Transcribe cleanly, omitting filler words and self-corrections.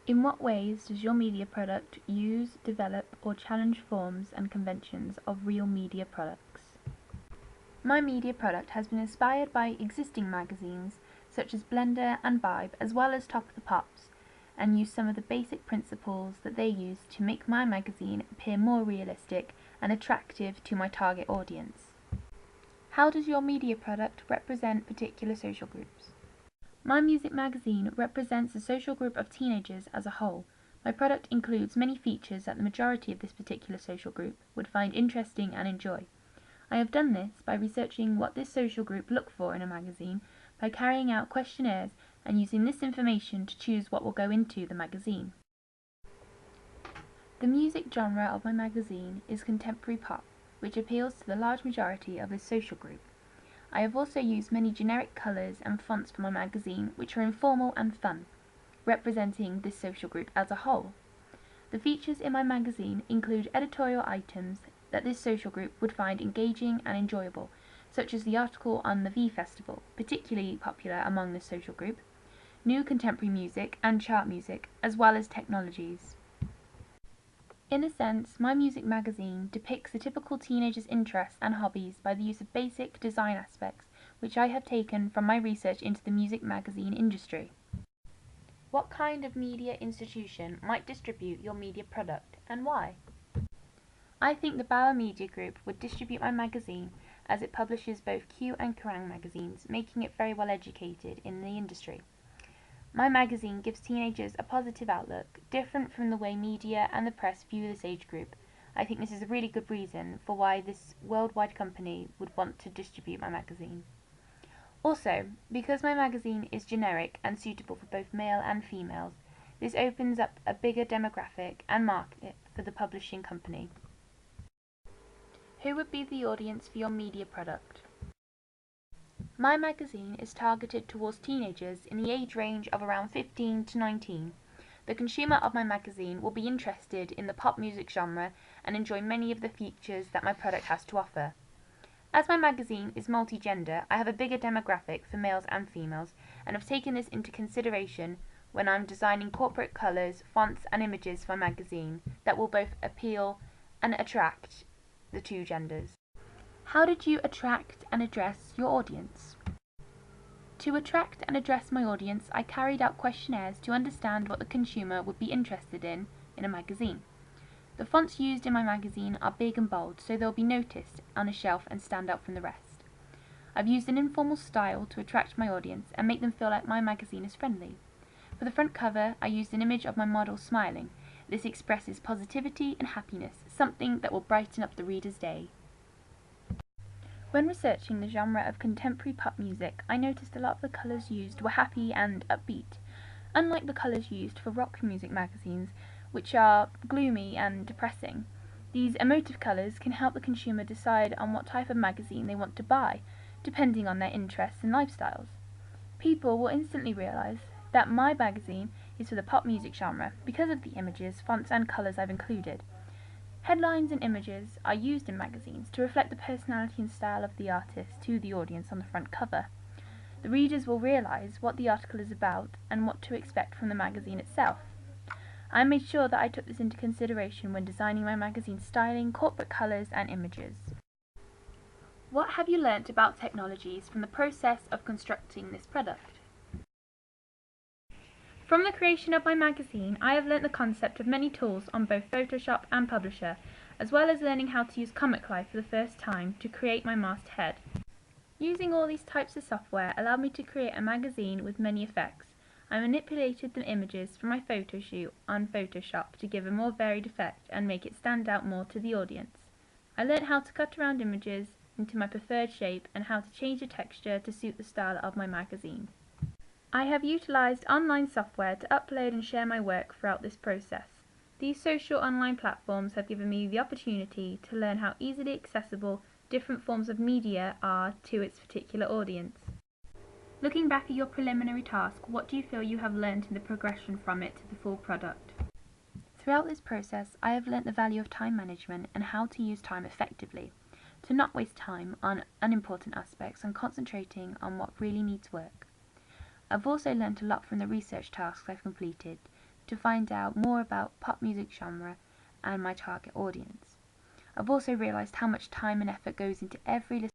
In what ways does your media product use, develop, or challenge forms and conventions of real media products? My media product has been inspired by existing magazines such as Blender and Vibe, as well as Top of the Pops, and use some of the basic principles that they use to make my magazine appear more realistic and attractive to my target audience. How does your media product represent particular social groups? My music magazine represents a social group of teenagers as a whole. My product includes many features that the majority of this particular social group would find interesting and enjoy. I have done this by researching what this social group look for in a magazine, by carrying out questionnaires and using this information to choose what will go into the magazine. The music genre of my magazine is contemporary pop, which appeals to the large majority of this social group. I have also used many generic colours and fonts for my magazine which are informal and fun, representing this social group as a whole. The features in my magazine include editorial items that this social group would find engaging and enjoyable, such as the article on the V Festival, particularly popular among this social group, new contemporary music and chart music, as well as technologies. In a sense, my music magazine depicts a typical teenager's interests and hobbies by the use of basic design aspects, which I have taken from my research into the music magazine industry. What kind of media institution might distribute your media product, and why? I think the Bauer Media Group would distribute my magazine, as it publishes both Q and Kerrang magazines, making it very well educated in the industry. My magazine gives teenagers a positive outlook, different from the way media and the press view this age group. I think this is a really good reason for why this worldwide company would want to distribute my magazine. Also, because my magazine is generic and suitable for both male and females, this opens up a bigger demographic and market for the publishing company. Who would be the audience for your media product? My magazine is targeted towards teenagers in the age range of around 15 to 19. The consumer of my magazine will be interested in the pop music genre and enjoy many of the features that my product has to offer. As my magazine is multi-gender, I have a bigger demographic for males and females, and have taken this into consideration when I'm designing corporate colours, fonts and images for my magazine that will both appeal and attract the two genders. How did you attract and address your audience? To attract and address my audience, I carried out questionnaires to understand what the consumer would be interested in a magazine. The fonts used in my magazine are big and bold, so they'll be noticed on a shelf and stand out from the rest. I've used an informal style to attract my audience and make them feel like my magazine is friendly. For the front cover, I used an image of my model smiling. This expresses positivity and happiness, something that will brighten up the reader's day. When researching the genre of contemporary pop music, I noticed a lot of the colours used were happy and upbeat, unlike the colours used for rock music magazines, which are gloomy and depressing. These emotive colours can help the consumer decide on what type of magazine they want to buy, depending on their interests and lifestyles. People will instantly realise that my magazine is for the pop music genre because of the images, fonts and colours I've included. Headlines and images are used in magazines to reflect the personality and style of the artist to the audience on the front cover. The readers will realise what the article is about and what to expect from the magazine itself. I made sure that I took this into consideration when designing my magazine styling, corporate colours and images. What have you learnt about technologies from the process of constructing this product? From the creation of my magazine, I have learnt the concept of many tools on both Photoshop and Publisher, as well as learning how to use Comiclife for the first time to create my masthead. Using all these types of software allowed me to create a magazine with many effects. I manipulated the images from my photo shoot on Photoshop to give a more varied effect and make it stand out more to the audience. I learnt how to cut around images into my preferred shape and how to change the texture to suit the style of my magazine. I have utilised online software to upload and share my work throughout this process. These social online platforms have given me the opportunity to learn how easily accessible different forms of media are to its particular audience. Looking back at your preliminary task, what do you feel you have learnt in the progression from it to the full product? Throughout this process, I have learnt the value of time management and how to use time effectively, to not waste time on unimportant aspects and concentrating on what really needs work. I've also learnt a lot from the research tasks I've completed. to find out more about pop music genre and my target audience. I've also realised how much time and effort goes into every